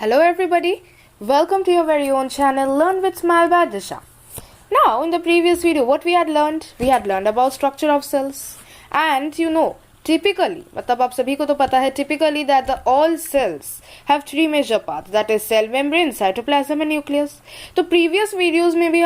Hello everybody, welcome to your very own channel Learn with Smile by Disha. Now in the previous video what we had learned about structure of cells and typically मतलब आप सभी को तो पता है typically that the all cells have three major parts, that is cell membrane, cytoplasm and nucleus. तो previous videos में भी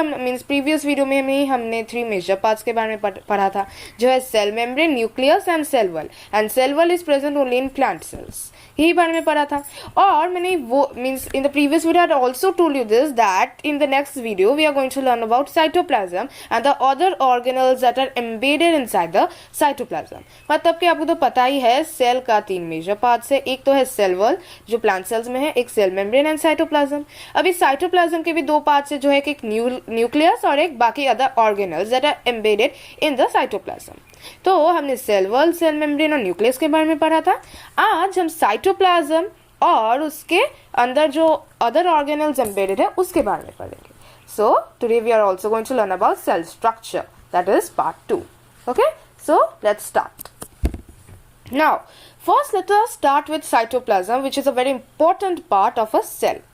previous video में भी हमने three major parts के बारे में पढ़ा था, जो है cell membrane, nucleus and cell wall. And cell wall is present only in plant cells. यही बारे में पढ़ा था. और मैंने वो in the previous video I had also told you this, that in the next video we are going to learn about cytoplasm and the other organelles that are embedded inside the cytoplasm. मतलब कि आपको तो पता ही है cell का तीन major parts है, एक तो है सेल वॉल जो प्लांट सेल्स में है, एक सेल मेम्ब्रेन एंड साइटोप्लाज्म. अभी साइटोप्लाज्म के भी दो पार्ट्स है, जो है एक न्यूक्लियस और एक बाकी other organelles that are embedded in the cytoplasm. तो हमने सेल वॉल, सेल मेम्ब्रेन और न्यूक्लियस के बारे में पढ़ा था. आज हम साइटोप्लाज्म और उसके अंदर जो अदर ऑर्गेनल्स एम्बेडेड है उसके बारे में पढ़ेंगे. So today we are also going to learn about cell structure, that is part 2. Okay, so let's start. Now, first let us start with cytoplasm, which is a very important part of a cell.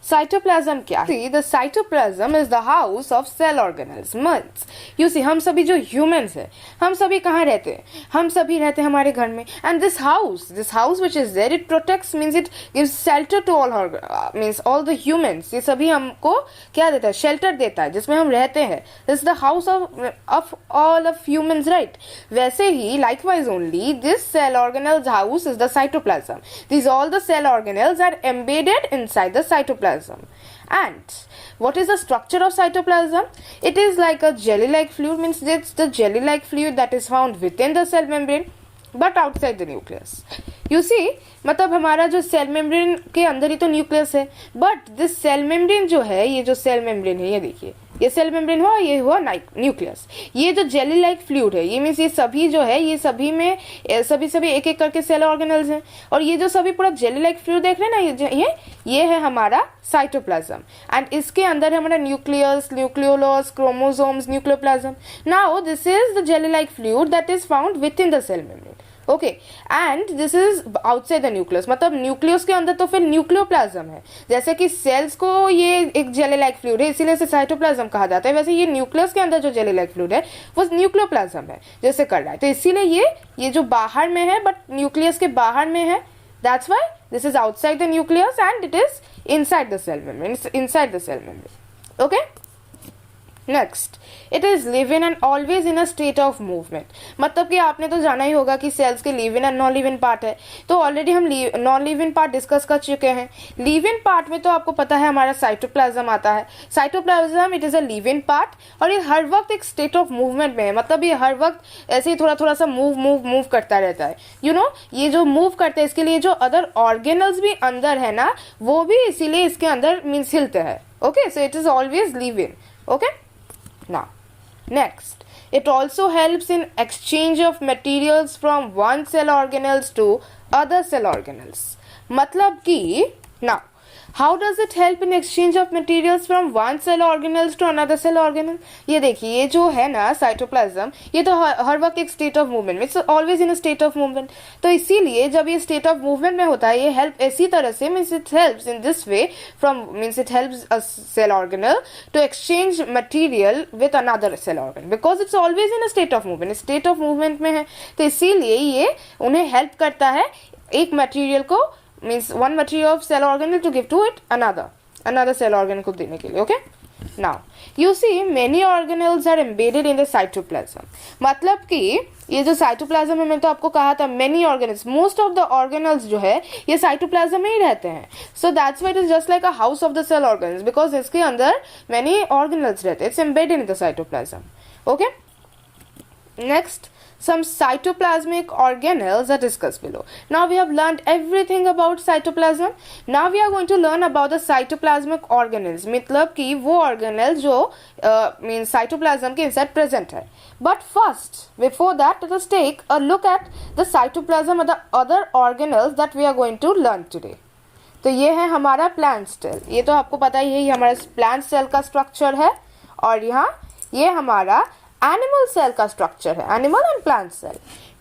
Cytoplasm क्या है? See, the cytoplasm is the house of cell organelles. Means, you see, हम सभी जो humans हैं, हम सभी कहाँ रहते हैं? हम सभी रहते हैं हमारे घर में. And this house which is there, it protects, means it gives shelter to means all the humans. ये सभी हमको क्या देता है? Shelter देता है, जिसमें हम रहते हैं. This is the house of all of humans, right? वैसे ही, likewise only, this cell organelles house is the cytoplasm. These all the cell organelles are embedded inside the cytoplasm. And what is the structure of cytoplasm? It is like a jelly-like fluid, means it's the jelly-like fluid that is found within the cell membrane but outside the nucleus. You see, मतलब हमारा जो cell membrane के अंदर ही तो nucleus है, but this cell membrane जो है, ये जो सेल मेम्ब्रेन है, ये देखिए, ये सेल मेम्ब्रेन हुआ, ये हुआ न्यूक्लियस. ये जो जेली लाइक फ्लूइड है, ये मीन्स ये सभी जो है, ये सभी में सभी एक एक करके सेल ऑर्गेनल्स हैं. और ये जो सभी पूरा जेली लाइक फ्लूइड देख रहे हैं ना, ये है हमारा साइटोप्लाज्म. एंड इसके अंदर है हमारा nucleus, nucleolus, chromosomes, nucleoplasm. Now this is the jelly like fluid that is found within the cell membrane. Okay, and this is outside the nucleus. मतलब न्यूक्लियस के अंदर तो फिर न्यूक्लियोप्लाज्म है. जैसे कि सेल्स को ये एक जेली लाइक फ्लूइड है, इसीलिए इसे साइटोप्लाज्म कहा जाता है. वैसे ये न्यूक्लियस के अंदर जो जेली लाइक फ्लूइड है वो न्यूक्लियोप्लाज्म है, जैसे कर रहा है. तो इसीलिए ये जो बाहर में है, बट न्यूक्लियस के बाहर में है, that's why this is outside the nucleus and it is inside the cell membrane, inside the cell membrane. Okay, next, it is live in and always in a state of movement. मतलब कि आपने तो जाना ही होगा कि sales के live in and non live in part है. तो ऑलरेडी हम non live in part discuss कर चुके हैं. लिव इन पार्ट में तो आपको पता है हमारा साइटोप्लाज्म आता है. Cytoplasm it is a live in part और ये हर वक्त एक स्टेट ऑफ मूवमेंट में है. मतलब ये हर वक्त ऐसे ही थोड़ा सा मूव करता रहता है. ये जो मूव करते हैं, इसके लिए जो अदर ऑर्गेनल्स भी अंदर है ना, वो भी इसीलिए इसके अंदर मीन्स हिलते हैं. Okay, so it is always live in. Okay, now next, it also helps in exchange of materials from one cell organelles to other cell organelles. मतलब कि now how does it help in exchange of materials from one cell organelles to another cell organelle? ये देखिए, ये जो है ना cytoplasm, ये तो हर वक्त एक state of movement, it's always in a state of movement. तो इसीलिए जब ये स्टेट ऑफ मूवमेंट में होता है, ये हेल्प ऐसी तरह से, means it helps in this way from, means it helps a cell organelle to exchange material with another cell organelle, because it's always in a state of movement, state of movement में है. तो इसीलिए ये उन्हें help करता है एक material को, means one material of cell organelle to give to it another cell organelle को देने के लिए. okay, now you see many organelles are embedded in the cytoplasm. मतलब कि ये जो साइटोप्लाज्म है, मैंने तो आपको कहा था many organelles, most of the organelles जो है ये साइटोप्लाज्म में ही रहते हैं. so that's why it is just like a house of the cell organelles, because इसके अंदर many organelles रहते हैं. it's embedded in the cytoplasm. okay, next, some cytoplasmic organelles are discussed below. Now we have learned everything about cytoplasm. Now we are going to learn about the cytoplasmic organelles. मतलब कि वो organelles जो means cytoplasm के inside present है. But first, before that, let us take a look at the cytoplasm and the other organelles that we are going to learn today. तो ये है हमारा प्लांट सेल. ये तो आपको पता ही है, ये हमारा प्लांट सेल का स्ट्रक्चर है. और यहाँ ये हमारा एनिमल सेल का स्ट्रक्चर है, एनिमल एंड प्लांट सेल.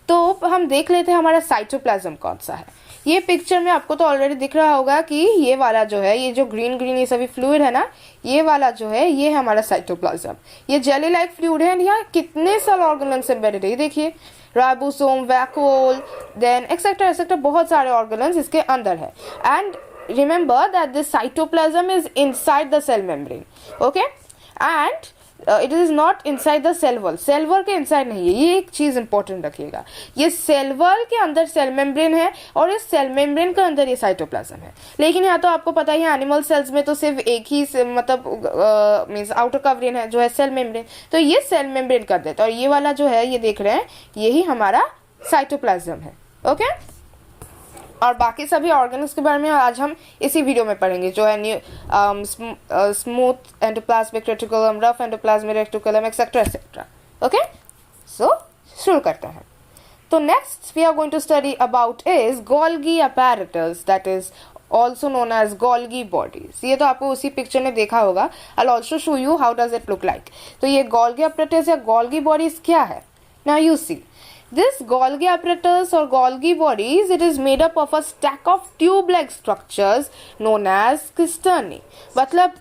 तो हम देख लेते हैं हमारा साइटोप्लाज्म कौन सा है। ये पिक्चर में आपको तो ऑलरेडी दिख रहा होगा कि ये वाला जो है, ये जो ग्रीन ग्रीन ये सभी फ्लूइड है ना, ये वाला जो है ये है हमारा साइटोप्लाज्म। ये जेली लाइक फ्लूइड है, यहाँ कितने सारे ऑर्गेनेल्स एम्बेडेड है, देखिए ribosome, vacuole, then etcetera etcetera, बहुत सारे ऑर्गेनेल्स इसके अंदर है। And remember that this cytoplasm is inside the cell membrane, okay, and it is not inside the cell wall, cell wall के इनसाइड नहीं है, ये एक चीज इंपॉर्टेंट रखिएगा। ये सेल वॉल के अंदर सेल मेम्ब्रेन है और इस सेल मेम्ब्रेन के अंदर ये साइटोप्लाज्म है। लेकिन यहाँ तो आपको पता ही है एनिमल सेल्स में तो सिर्फ एक ही मतलब मीन्स आउटर कवरिंग है जो है सेल मेम्ब्रेन, तो ये सेल मेम्ब्रेन कर देता है। और ये वाला जो है ये देख रहे हैं, यही हमारा साइटोप्लाज्म है, ओके। और बाकी सभी ऑर्गेन्स के बारे में आज हम इसी वीडियो में पढ़ेंगे, जो है smooth endoplasmic reticulum, rough endoplasmic reticulum, etcetera etcetera, okay. So शुरू करते हैं। तो next we are going to study about is Golgi apparatus, that is also known as Golgi bodies। ये तो आपको उसी पिक्चर में देखा होगा। I'll also show you how does it look like। तो ये Golgi apparatus या Golgi bodies क्या है? Now you see, this Golgi apparatus or Golgi bodies, it is made up of a stack of tube-like structures known as cisternae। मतलब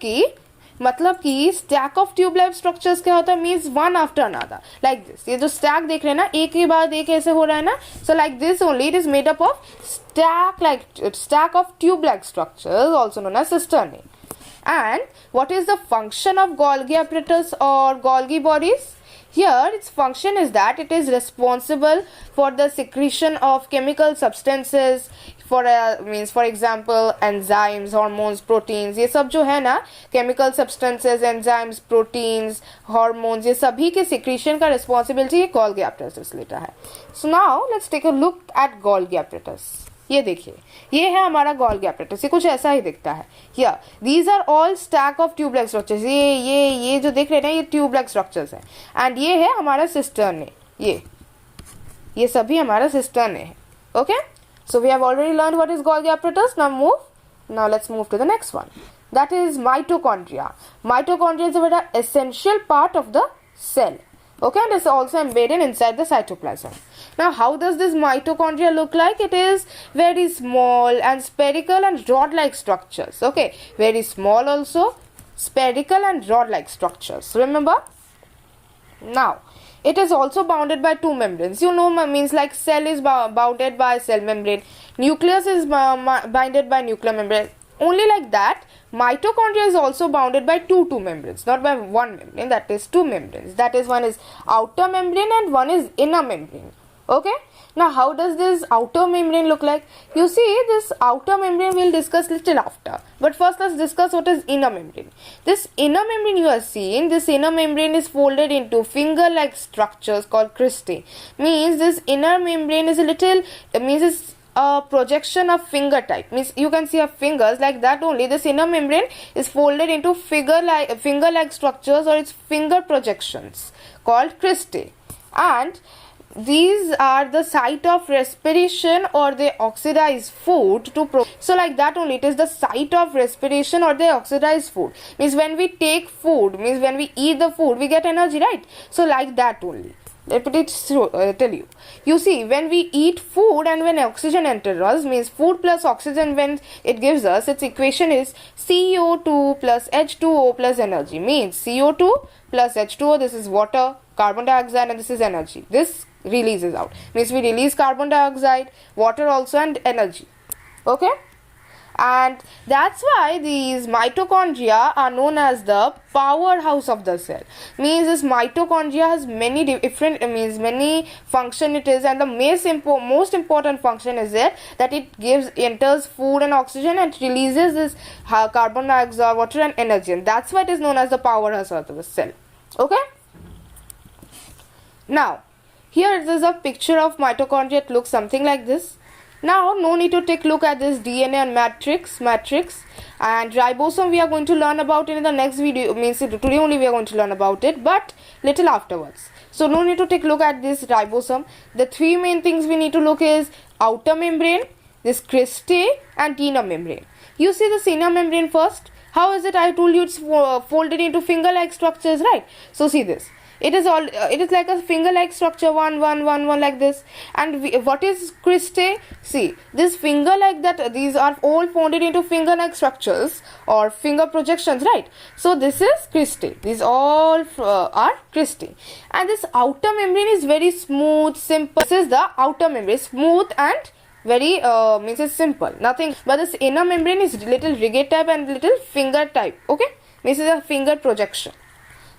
कि stack of tube-like structures क्या होता है? Means one after another, like this। ये जो stack देख रहे हैं ना, एक के बाद एक ऐसे हो रहा है ना, so like this only it is made up of stack of tube-like structures, also known as cisternae। And what is the function of Golgi apparatus or Golgi bodies? Here its function is that it is responsible for the secretion of chemical substances, for example enzymes, hormones, proteins। ये सब जो है ना chemical substances, enzymes, proteins, hormones, ये सभी के secretion का responsibility ये Golgi apparatus लेता है। So now let's take a look at Golgi apparatus। ये देखिए, ये है हमारा Golgi apparatus। ये कुछ ऐसा ही दिखता है। Here these are all stack of tube like structures। ये जो देख रहे हैं ये tube like structures हैं। एंड ये है हमारा cisternae। ये सभी हमारा cisternae है, okay। So we have already learned what is Golgi apparatus। Now let's move to the next one, that is mitochondria। Mitochondria is a very essential part of the cell, okay, and it's also embedded inside the cytoplasm। Now how does this mitochondria look like? It is very small and spherical and rod-like structures, okay, very small also, spherical and rod-like structures, remember। Now it is also bounded by two membranes, you know, means like cell is bounded by cell membrane, nucleus is bounded by nuclear membrane, only like that mitochondria is also bounded by two membranes, not by one membrane, that is two membranes, that is one is outer membrane and one is inner membrane, okay। Now how does this outer membrane look like? You see, this outer membrane we'll discuss little after, but first let's discuss what is inner membrane। This inner membrane you are seeing, this inner membrane is folded into finger like structures called cristae, means this inner membrane is a little, means it's a projection of finger type, means you can see our fingers like that only. This inner membrane is folded into finger like structures or its finger projections called cristae, and these are the site of respiration or they oxidize food so like that only, it is the site of respiration or they oxidize food, means when we take food, means when we eat the food we get energy, right? So like that only, let me tell you, you see, when we eat food and when oxygen enters us, means food plus oxygen, when it gives us, its equation is CO2 plus H2O plus energy, means CO2 plus H2O, this is water, carbon dioxide, and this is energy, this releases out, means we release carbon dioxide, water also, and energy, okay। And that's why these mitochondria are known as the powerhouse of the cell, means this mitochondria has many different, means many function it is, and the most important function is that it enters food and oxygen and releases this carbon dioxide, water, and energy, and that's why it is known as the powerhouse of the cell, okay। Now here is a picture of mitochondria, it looks something like this. Now no need to take a look at this DNA and matrix, and ribosome we are going to learn about in the next video, means today only we are going to learn about it, but little afterwards. So no need to take a look at this ribosome. The three main things we need to look is outer membrane, this cristae, and inner membrane. You see this inner membrane first. How is it? I told you it's folded into finger like structures, right? So see this. It is all. It is like a finger-like structure, one, like this. And what is cristae? See, this finger-like that. These are all folded into finger-like structures or finger projections, right? So this is cristae. These all are cristae. And this outer membrane is very smooth, simple. This is the outer membrane, smooth and very means it's simple, nothing. But this inner membrane is little rigid type and little finger type. Okay, this is a finger projection.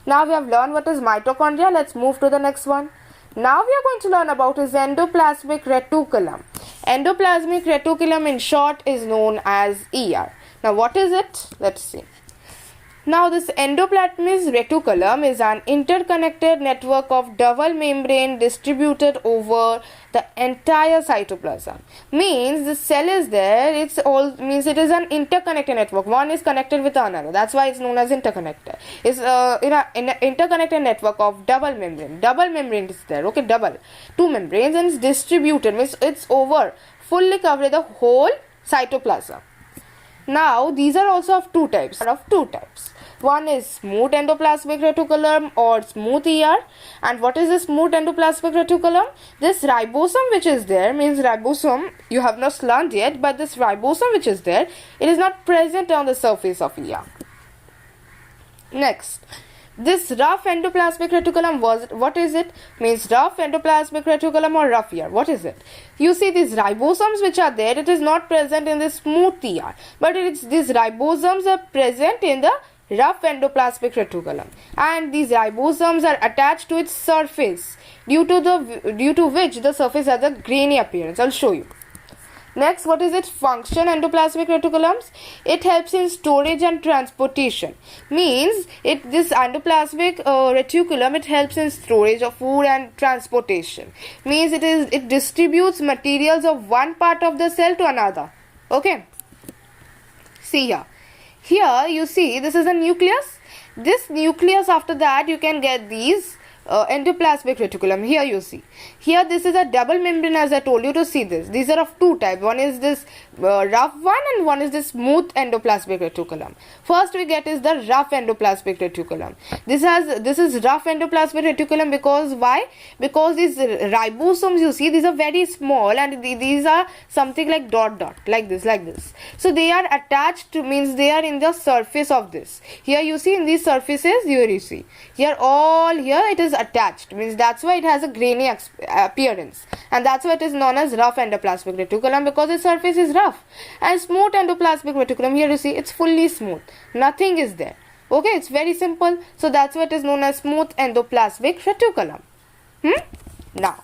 Now we have learned what is mitochondria. Let's move to the next one. Now we are going to learn about is endoplasmic reticulum. Endoplasmic reticulum in short is known as ER. Now what is it? Let's see. Now this endoplasmic reticulum is an interconnected network of double membrane distributed over the entire cytoplasm. Means the cell is there, it's all means it is an interconnected network. One is connected with another. That's why it's known as interconnected. It's in an interconnected network of double membrane. Double membrane is there. Okay, double. Two membranes and it's distributed. Means it's over fully covered the whole cytoplasm. Now these are also of two types. One is smooth endoplasmic reticulum or smooth ER. And what is the smooth endoplasmic reticulum? This ribosome which is there, means ribosome you have not learned yet, but this ribosome which is there, it is not present on the surface of ER. Next, this rough endoplasmic reticulum, what is it? Means rough endoplasmic reticulum or rough ER. What is it? You see these ribosomes which are there, it is not present in the smooth ER, but these ribosomes are present in the rough endoplasmic reticulum, and these ribosomes are attached to its surface, due to which the surface has a grainy appearance. I'll show you. Next, what is its function? Endoplasmic reticulums, it helps in storage and transportation. Means this endoplasmic reticulum, it helps in storage of food and transportation. Means it distributes materials of one part of the cell to another. Okay, see here. Here you see this is a nucleus. This nucleus, after that you can get these endoplasmic reticulum. Here you see. Here this is a double membrane, as I told you to see this. These are of two types. One is this rough one and one is this smooth endoplasmic reticulum. First we get is the rough endoplasmic reticulum. This is rough endoplasmic reticulum because why? Because these ribosomes you see, these are very small and these are something like dot like this. So they are attached to, means they are in the surface of this. Here you see in these surfaces, here you see. Here it is attached, means that's why it has a grainy appearance, and that's why it is known as rough endoplasmic reticulum, because its surface is rough. And smooth endoplasmic reticulum, here you see it's fully smooth, nothing is there. Okay, it's very simple. So that's why it is known as smooth endoplasmic reticulum. Now,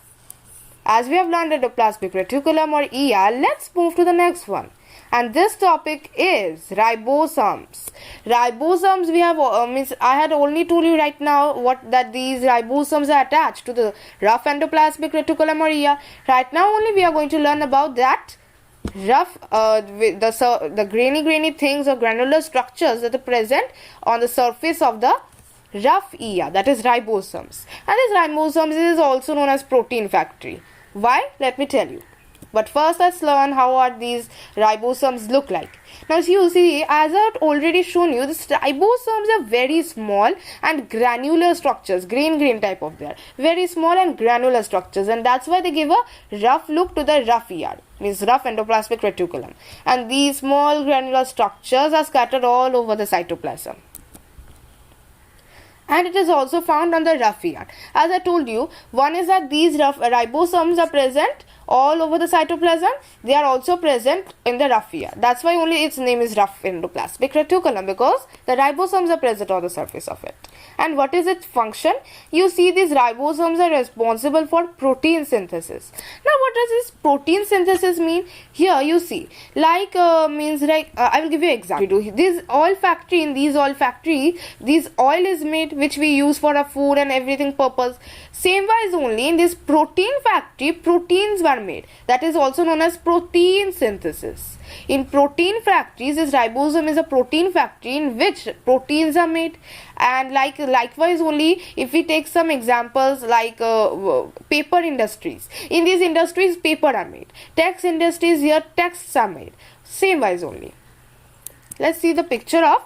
as we have learned endoplasmic reticulum or ER, let's move to the next one. And this topic is ribosomes. Ribosomes, we have I had only told you right now that these ribosomes are attached to the rough endoplasmic reticulum or ER. Right now only we are going to learn about that rough the grainy things or granular structures that are present on the surface of the rough ER, that is ribosomes. And this ribosomes is also known as protein factory. Why? Let me tell you. But first let's learn how are these ribosomes look like. Now you see, as I had already shown you, these ribosomes are very small and granular structures, green type of there, very small and granular structures, and that's why they give a rough look to the rough ER, means rough endoplasmic reticulum. And these small granular structures are scattered all over the cytoplasm. And it is also found on the rough ER. As I told you, one is that these rough ribosomes are present all over the cytoplasm. They are also present in the rough ER. That's why only its name is rough endoplasmic reticulum, because the ribosomes are present on the surface of it. And what is its function? You see, these ribosomes are responsible for protein synthesis. Now what does this protein synthesis mean? Here you see, like I will give you an example. In these oil factory, this oil is made, which we use for our food and everything purpose. Same wise only in this protein factory, proteins were made. That is also known as protein synthesis. In protein factories, this ribosome is a protein factory in which proteins are made. And likewise only, if we take some examples like paper industries, in these industries paper are made. Text industries, here texts are made. Same wise only. Let's see the picture of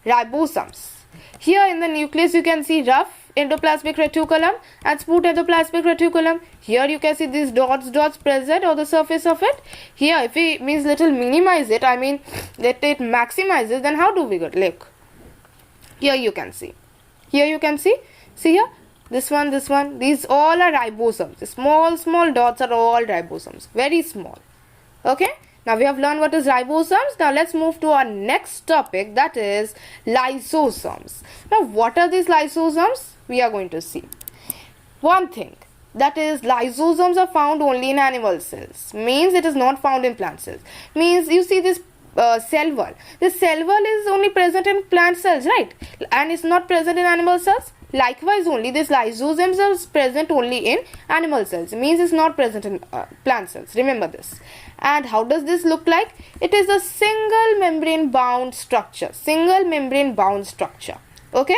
ribosomes. Here in the nucleus you can see rough endoplasmic reticulum and smooth endoplasmic reticulum. Here you can see these dots present on the surface of it. Here if we means little minimize it, I mean let it maximizes, then how do we get? Look, here you can see, see here, this one, these all are ribosomes. The small dots are all ribosomes, very small. Okay, now we have learned what is ribosomes. Now let's move to our next topic, that is lysosomes. Now what are these lysosomes? We are going to see one thing, that is lysosomes are found only in animal cells, means it is not found in plant cells. Means you see this cell wall, this cell wall is only present in plant cells, right, and it's not present in animal cells. Likewise only this lysosomes are present only in animal cells, means it's not present in plant cells. Remember this. And how does this look like? It is a single membrane bound structure, okay.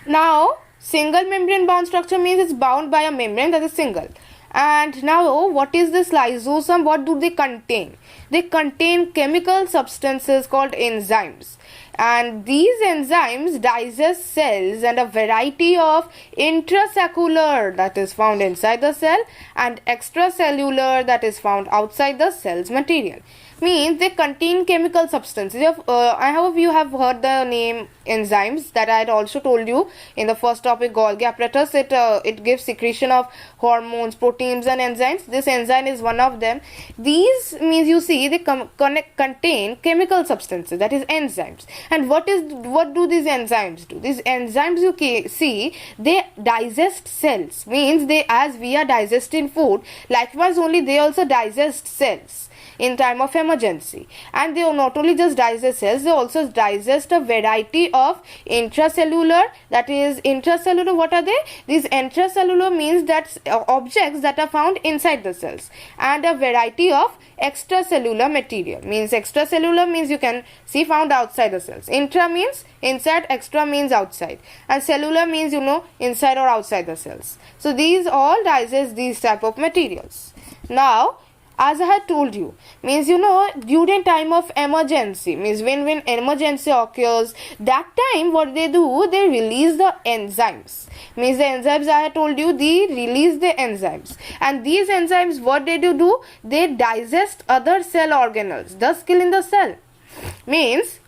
Now single membrane bound structure means it's bound by a membrane that is single. And now what is this lysosome? What do they contain? They contain chemical substances called enzymes, and these enzymes digest cells and a variety of intracellular that is found inside the cell and extracellular that is found outside the cell's material. Means they contain chemical substances. I hope you have heard the name enzymes that I had also told you in the first topic, Golgi apparatus. It gives secretion of hormones, proteins and enzymes. This enzyme is one of them. These means you see they contain chemical substances, that is enzymes. And what do these enzymes do? These enzymes you see they digest cells, means they, as we are digesting food, likewise only they also digest cells in time of emergency. And they not only just digest cells, they also digest a variety of intracellular, that is intracellular, what are they? These intracellular means that objects that are found inside the cells, and a variety of extracellular material. Means extracellular means you can see found outside the cells. Intra means inside, extra means outside, and cellular means inside or outside the cells. So these all digest these type of materials. Now as I had told you, means during time of emergency, means when emergency occurs, that time what they do, they release the enzymes. Means the enzymes I had told you, they release the enzymes, and these enzymes what they do, they digest other cell organelles, thus killing the cell. Means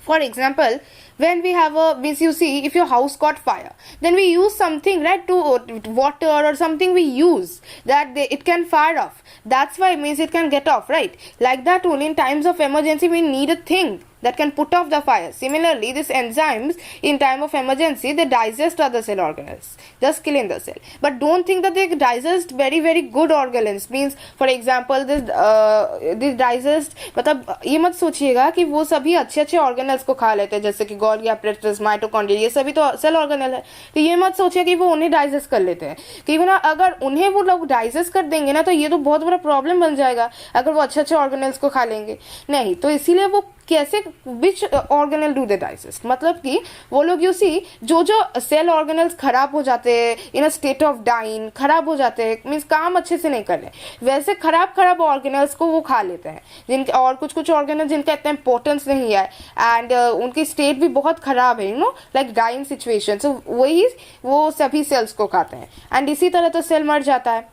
for example, when we have means you see if your house caught fire, then we use something, right, to water or something we use that it can fire off. That's why means it can get off, right? Like that only in times of emergency we need a thing that can put off the fire. Similarly, these enzymes in time of emergency, they digest other cell organelles, just killing the cell. But don't think that they digest very good organelles. Means for example this digest, मतलब ये मत सोचिएगा कि वो सभी अच्छे organelles को खा लेते हैं, जैसे कि गोल्गी एपरेटस, माइटोकॉन्ड्रिया, ये सभी तो सेल ऑर्गेनल है. तो ये मत सोचिए कि वो उन्हें डाइजेस्ट कर लेते हैं, क्योंकि ना अगर उन्हें वो लोग डाइजेस्ट कर देंगे ना तो ये तो बहुत बड़ा प्रॉब्लम बन जाएगा अगर वो अच्छे ऑर्गेनल्स को खा लेंगे. नहीं, तो इसीलिए वो कैसे विच ऑर्गेनल डू दे डाइजेस्ट, मतलब कि वो लोग यू सी जो सेल ऑर्गेनल्स खराब हो जाते हैं, इन अ स्टेट ऑफ डाइन, खराब हो जाते हैं, मीन्स काम अच्छे से नहीं कर रहे, वैसे खराब ऑर्गेनल्स को वो खा लेते हैं, जिनके और कुछ ऑर्गेनल जिनका इतना इंपॉर्टेंस नहीं है एंड उनकी स्टेट भी बहुत खराब है, लाइक डाइन सिचुएशन, सो वही वो सभी सेल्स को खाते हैं एंड इसी तरह तो सेल मर जाता है.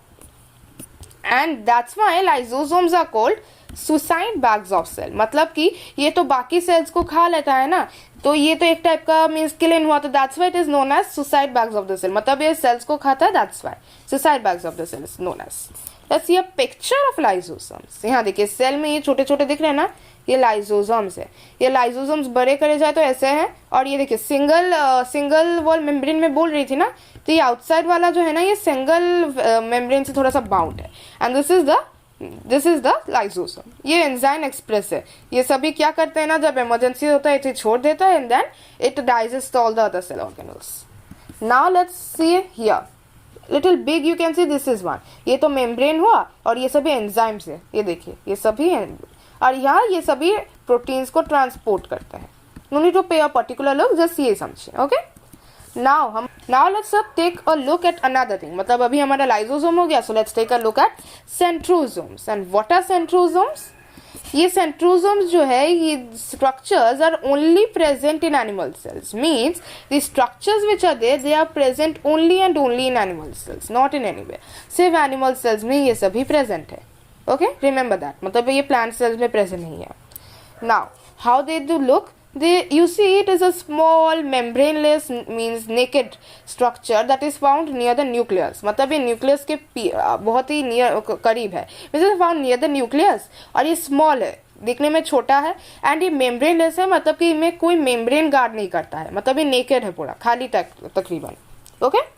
And that's why lysosomes are called suicide bags of cell. मतलब कि ये तो बाकी सेल्स को खा लेता है ना, तो ये तो एक टाइप का मीन्स किलिंग हुआ, तो that's why it is known as suicide bags of the cell. मतलब ये सेल्स को खाता है, that's why suicide bags of the cell is known as. Let's see a picture of lysosomes. यहाँ देखिए सेल में ये छोटे दिख रहे हैं ना, ये लाइसोसोम्स है. ये लाइसोसोम्स बड़े करे जाए तो ऐसे हैं, और ये देखिए सिंगल वॉल मेम्ब्रेन में बोल रही थी ना, तो ये आउटसाइड वाला जो है ना ये सिंगल मेम्ब्रेन से थोड़ा सा बाउंड है, and this is the lysosome. ये एंजाइम एक्सप्रेस है. ये सभी क्या करते हैं ना, जब इमरजेंसी होता है इसे छोड़ देता है and then it digest all the other cell organelles. Now let's see here little big, you can see this is one. ये तो मेम्ब्रेन हुआ और ये सभी एंजाइम्स है, ये देखिए ये सभी हैं, और यहाँ ये सभी प्रोटीन्स को ट्रांसपोर्ट करते हैं. नो नीड टू पे अ पर्टिकुलर लुक, जस्ट ये समझिए. Okay, now let's take a look at another thing. मतलब अभी हमारा लाइसोसोम हो गया, so let's take a look at centrosomes. And what are centrosomes? ये सेंट्रोसोम्स जो है ये structures are only present in animal cells, means the structures which are there they are present only and only in animal cells, not in anywhere. सिर्फ animal cells में ये सभी present है. Okay, remember that. मतलब ये plant cells में present नहीं है. Now how they do look? You see it is a small membraneless means naked structure that is found near the nucleus. मतलब ये न्यूक्लियस के बहुत ही नियर करीब है. This is found near the nucleus और ये small है, दिखने में छोटा है, एंड ये मेम्ब्रेनलेस है, मतलब कि इनमें कोई मेम्ब्रेन गार्ड नहीं करता है, मतलब ये नेकेड है, पूरा खाली तकरीबन. ओके,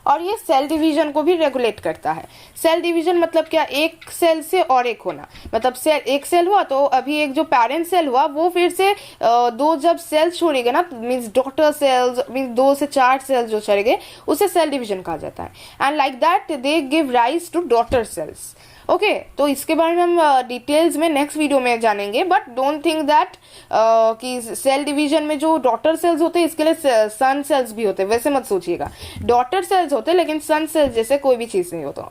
और ये सेल डिवीजन को भी रेगुलेट करता है. सेल डिवीजन मतलब क्या? एक सेल से और एक होना. मतलब सेल, एक सेल हुआ तो अभी एक जो पेरेंट सेल हुआ वो फिर से दो जब सेल्स छोड़ेगा ना, मीन्स डॉटर सेल्स, मीन्स 2 से 4 सेल्स जो छोड़ेंगे उसे सेल डिवीजन कहा जाता है. And like that they give rise to daughter cells. Okay, तो इसके बारे में हम डिटेल्स में नेक्स्ट वीडियो में जानेंगे. बट डोंट थिंक दैट कि सेल डिवीजन में जो डॉटर सेल्स होते हैं इसके लिए सन सेल्स भी होते हैं, वैसे मत सोचिएगा. डॉटर सेल्स होते हैं लेकिन सन सेल्स जैसे कोई भी चीज नहीं होता.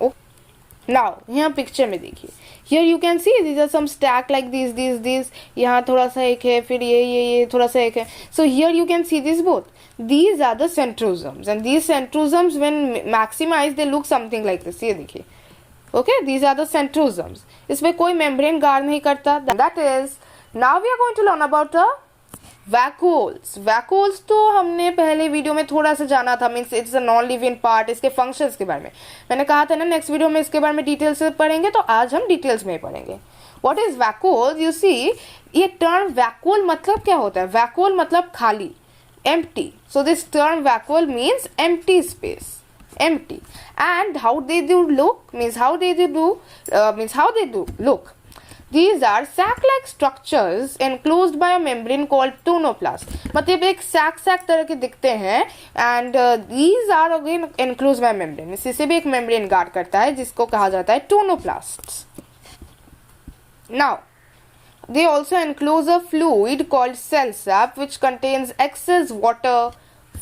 नाउ यहाँ पिक्चर में देखिए, here you can see these are some stack like this. यहाँ थोड़ा सा एक है, फिर ये थोड़ा सा एक है. So here you can see this both. These are the centrosomes and these centrosomes when maximized they look something like this. ये देखिए. Okay, these are the centrosomes. इसमें कोई membrane guard नहीं करता. That is, now we are going to learn about the vacuoles. Vacuoles तो हमने पहले video में थोड़ा सा जाना था, means it's a non living part. इसके फंक्शंस के बारे में मैंने कहा था ना नेक्स्ट वीडियो में इसके बारे में डिटेल्स से पढ़ेंगे, तो आज हम डिटेल्स में पढ़ेंगे. What is vacuoles? You see, ये टर्म vacuole मतलब क्या होता है? Vacuole मतलब खाली, empty. So this term vacuole means empty space. Empty. And how they do look means how they do look. These are sac-like structures enclosed by a membrane called tonoplast. मतलब एक sac तरह के दिखते हैं, and these are again enclosed by membrane. इसी से भी एक membrane guard करता है जिसको कहा जाता है tonoplasts. Now they also enclose a fluid called cell sap which contains excess water,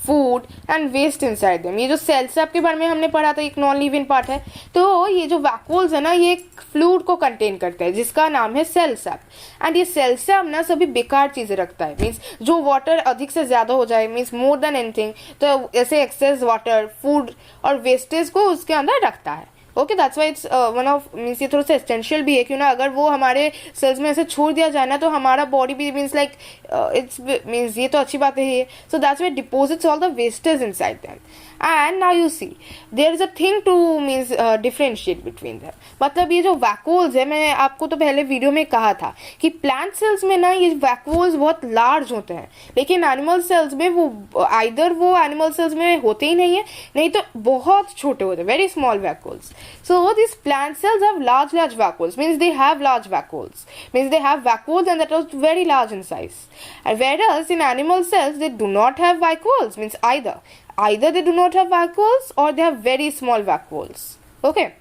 food and waste inside them. ये जो सेल सैप के बारे में हमने पढ़ा था, एक नॉन लिविंग पार्ट है. तो ये जो वैक्यूल्स है ना, ये एक फ्लूइड को कंटेन करता है जिसका नाम है सेल सैप. एंड ये सेल सैप ना सभी बेकार चीजें रखता है, मीन्स जो वाटर अधिक से ज्यादा हो जाए, मीन्स मोर देन एनीथिंग, तो ऐसे एक्सेस वाटर, फूड और वेस्टेज को उसके अंदर रखता है. Okay, that's why it's one of means ये थोड़ा सा एसेंशियल भी है, क्यों ना अगर वो हमारे सेल्स में ऐसे छोड़ दिया जाए ना तो हमारा बॉडी भी मीन्स लाइक इट्स मीन्स ये तो अच्छी बात है. So that's why deposits all the wastage inside them. And now you see there is a thing to means differentiate between them. मतलब ये जो वैक्यूल्स है, मैं आपको तो पहले वीडियो में कहा था कि प्लांट सेल्स में ना ये वैक्यूल्स बहुत लार्ज होते हैं, लेकिन एनिमल सेल्स में वो आइदर वो एनिमल सेल्स में होते ही नहीं है, नहीं तो बहुत छोटे होते हैं, very small vacuoles. So these plant cells have large vacuoles, means they have large vacuoles, means they have vacuoles and that are very large in size. And whereas in animal cells they do not have vacuoles, means either they do not have vacuoles or they have very small vacuoles. Okay.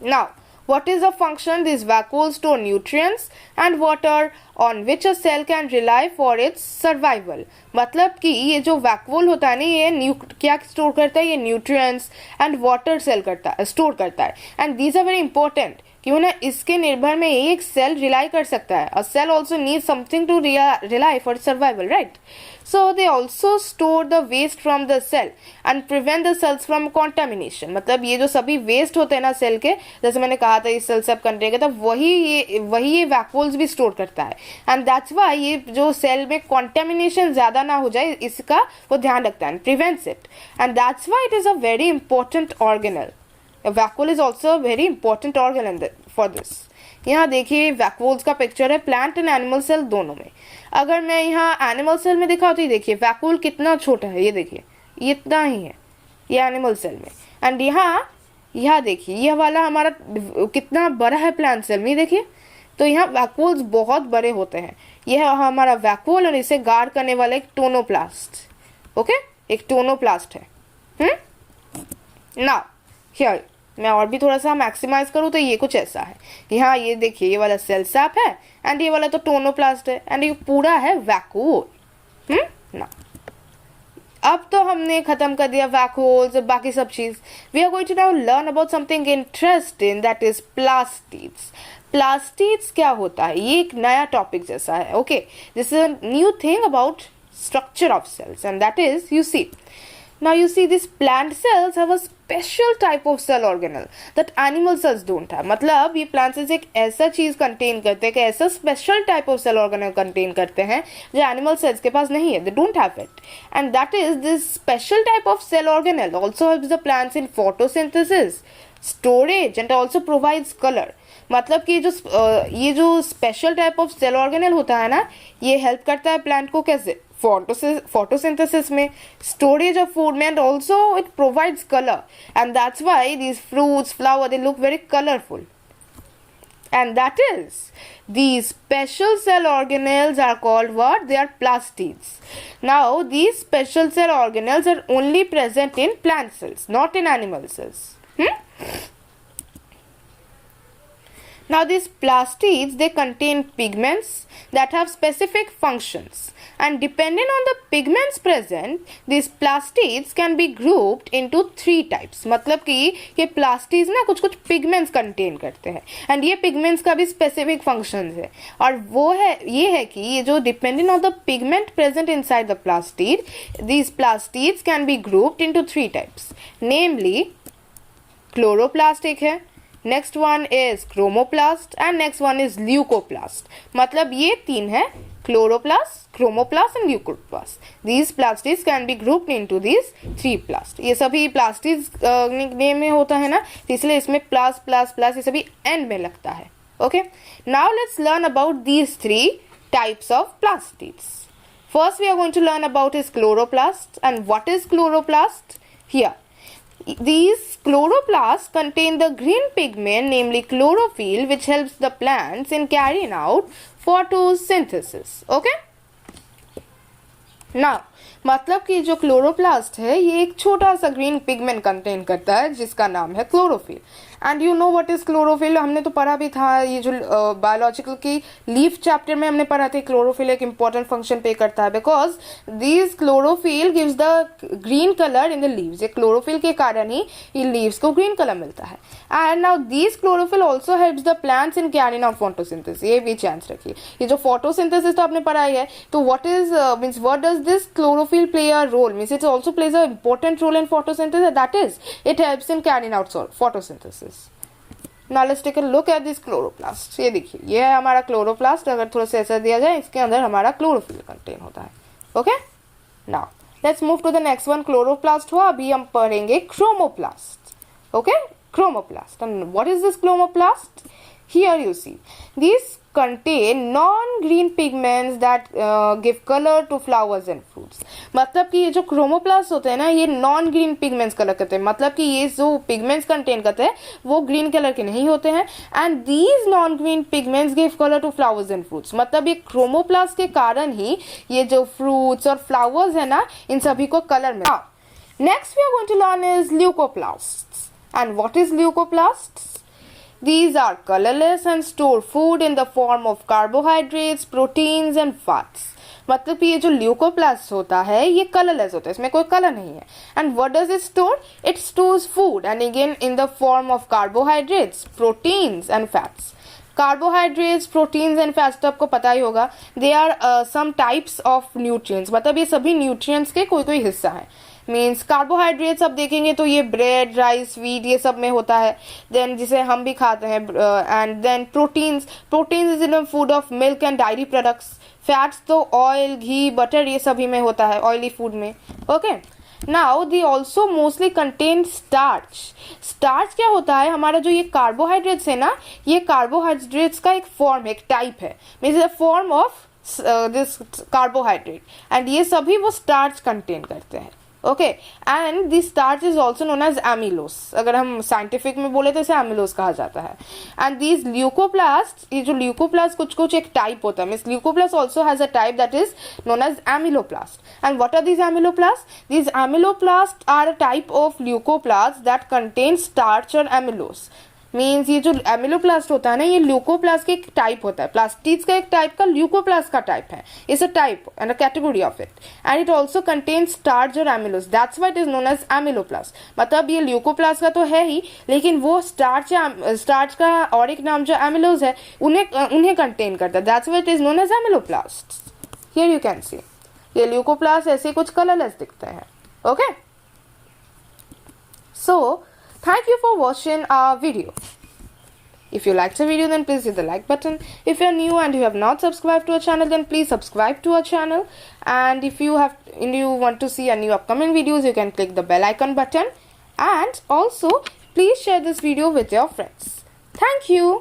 Now, what is the function? These vacuoles store nutrients and water on which a cell can rely for its survival. मतलब कि ये जो vacuole होता है ना, ये क्या store करता है? ये न्यूट्रिएंट्स एंड वाटर स्टोर करता है. And these are very important, क्यों ना इसके निर्भर में एक सेल रिलाई कर सकता है. A cell also need something to rely for survival, right? So they also store the waste from the cell and prevent the cells from contamination. मतलब ये जो सभी वेस्ट होते हैं ना सेल के, जैसे मैंने कहा था इस सेल सब कंटेन करता है, वही ये वैक्यूल्स भी स्टोर करता है. एंड दैट्स व्हाई ये जो सेल में कंटेमिनेशन ज्यादा ना हो जाए इसका वो ध्यान रखता है, prevents it. And that's why it is a very important organelle. Vacuole is also a very important organelle for this. यहाँ देखिए वैक्यूल्स का पिक्चर है प्लांट एंड एनिमल सेल दोनों में. अगर मैं यहाँ एनिमल सेल में दिखाऊँ तो ये देखिए वैक्यूल कितना छोटा है, ये देखिए ये इतना ही है ये एनिमल सेल में. एंड यहाँ देखिए ये वाला हमारा कितना बड़ा है प्लांट सेल में, देखिए. तो यहाँ वैक्यूल्स बहुत बड़े होते हैं. यह हमारा वैक्यूल और इसे गार्ड करने वाला एक टोनोप्लास्ट. ओके, एक टोनोप्लास्ट है. नाउ हियर मैं और भी थोड़ा सा मैक्सिमाइज करूँ तो ये कुछ ऐसा है. यहाँ ये देखिए ये वाला सेल सैप है एंड ये वाला तो टोनोप्लास्ट है एंड ये पूरा है वैक्यूल. ना अब तो हमने खत्म कर दिया वैक्यूल्स और बाकी सब चीज. We are going to now learn about something interesting that is plastids. Plastids क्या होता है, ये एक नया टॉपिक जैसा है. Okay, this is a new thing about structure of cells, and that is, you see, now you see these plant cells have a special type of cell organelle that animal cells don't have. मतलब ये plant cells एक ऐसा चीज contain करते हैं, कि ऐसा special type of cell organelle contain करते हैं जो animal cells के पास नहीं है, they don't have it. And that is, this special type of cell organelle also helps the plants in photosynthesis, storage, and also provides color. मतलब कि ये जो special type of cell organelle होता है ना, ये हेल्प करता है प्लांट को कैसे, फोटोसिंथेसिस में, स्टोरेज ऑफ फूड में, and also it provides colour, and that's why these fruits, flower, they look very colourful. And that is, these special cell organelles are called what? They are plastids. Now, these special cell organelles are only present in plant cells, not in animal cells. Now, these plastids, they contain pigments that have specific functions, and depending on the pigments present, these plastids can be grouped into 3 types. मतलब कि ये plastids ना कुछ कुछ pigments contain करते हैं, and ये pigments का भी specific functions है, और वो है ये है कि ये जो depending on the pigment present inside the plastid, these plastids can be grouped into 3 types, namely chloroplast एक है, next one is chromoplast, and next one is leucoplast. मतलब ये 3 है, chloroplast, chromoplast and leucoplast. These plastids can be grouped into these 3 प्लास्ट. ये सभी plastids name में होता है ना, तो इसलिए इसमें प्लस प्लस प्लस ये सभी एंड में लगता है. Okay, now let's learn about these 3 types of plastids. First we are going to learn about is chloroplast. And what is chloroplast? Here, these chloroplasts contain the green pigment, namely chlorophyll, which helps the plants in carrying out photosynthesis. Okay, now मतलब कि जो chloroplast है ये एक छोटा सा green pigment contain करता है जिसका नाम है chlorophyll. And you know what is chlorophyll, हमने तो पढ़ा भी था, ये जो बायोलॉजिकल की लीफ चैप्टर में हमने पढ़ा था. क्लोरोफिल एक इंपॉर्टेंट फंक्शन पे करता है because this chlorophyll gives the green colour in the leaves. ये क्लोरोफिल के कारण ही इन लीव्स को ग्रीन कलर मिलता है. And now this chlorophyll also helps the plants in carrying out photosynthesis. ये भी चांस रखिए, ये जो फोटोसिंथेसिस तो आपने पढ़ा ही है, तो what is means what does this chlorophyll play a role, means it also plays an important role in photosynthesis, that is, it helps in carrying out photosynthesis. Now let's take a look at this chloroplast. ये देखिए, ये है हमारा chloroplast. अगर थोड़ा सा ऐसा दिया जाए, इसके अंदर हमारा क्लोरोफिल कंटेन होता है. Okay, now let's move to the next one. Chloroplast हुआ, अभी हम पढ़ेंगे chromoplast. Okay, chromoplast. And what is this chromoplast? Here you see, these contain non-green pigments that give color to flowers and fruits. मतलब कि ये जो chromoplast होते हैं ना, ये नॉन ग्रीन पिगमेंट्स कलर करते हैं. मतलब कि ये जो पिगमेंट्स कंटेन करते हैं वो ग्रीन कलर के नहीं होते हैं. And these non green pigments give colour to flowers and fruits. मतलब ये क्रोमोप्लास्ट के कारण ही ये जो फ्रूट्स और फ्लावर्स है ना, इन सभी को कलर में. Next we are going to learn is leucoplasts. And what is leucoplasts? These are colorless and store food in the form of carbohydrates, proteins and fats. मतलब कि ये जो ल्यूकोप्लास्ट होता है ये कलरलेस होता है, इसमें कोई कलर नहीं है. And what does it store? It stores food and again in the form of carbohydrates, proteins and fats. Carbohydrates, proteins and fats तो आपको पता ही होगा, they are some types of nutrients. मतलब ये सभी न्यूट्रिएंट्स के कोई कोई हिस्सा है. मीन्स कार्बोहाइड्रेट्स आप देखेंगे तो ये ब्रेड, राइस, व्हीट ये सब में होता है, देन जिसे हम भी खाते हैं. And then proteins is in food of milk and dairy products. Fats तो ऑयल, घी, बटर ये सभी में होता है, ऑयली फूड में. Okay, now they also mostly contain starch. Starch क्या होता है? हमारा जो ये कार्बोहाइड्रेट्स है ना, ये कार्बोहाइड्रेट्स का एक फॉर्म है, एक टाइप है, means a form of this carbohydrate. And ये सभी वो स्टार्च कंटेन करते हैं. Okay, and this starch is also known as amylose. अगर हम साइंटिफिक में बोले तो इसे एमिलोस कहा जाता है. एंड दिस ल्यूकोप्लास्ट, ये जो ल्यूकोप्लास्ट कुछ कुछ एक टाइप होता है, means leucoplast also has a type that is known as amyloplast. And what are this amyloplast? This amyloplast are a type of leucoplast that contain starch और amylose. Means ये जो एमिलोप्लास्ट होता है ना, ये ल्यूकोप्लास्ट का एक टाइप होता है, प्लास्टिड्स का एक टाइप का ल्यूकोप्लास्ट का टाइप है. It's a type and a category of it, and it also contain starch और amylose, that's why it is known as amyloplast. मतलब ये ल्यूकोप्लास्ट का तो है ही, लेकिन वो स्टार्च का और एक नाम जो एमिलोज है उन्हें कंटेन करता है, that's why it is known as amyloplast. Here you can see ये ल्यूकोप्लास्ट ऐसे कुछ कलरलेस दिखते हैं. Okay, so thank you for watching our video. If you liked the video, then please hit the like button. If you're new and you have not subscribed to our channel, then please subscribe to our channel. And if you want to see a new upcoming videos, you can click the bell icon button. And also, please share this video with your friends. Thank you.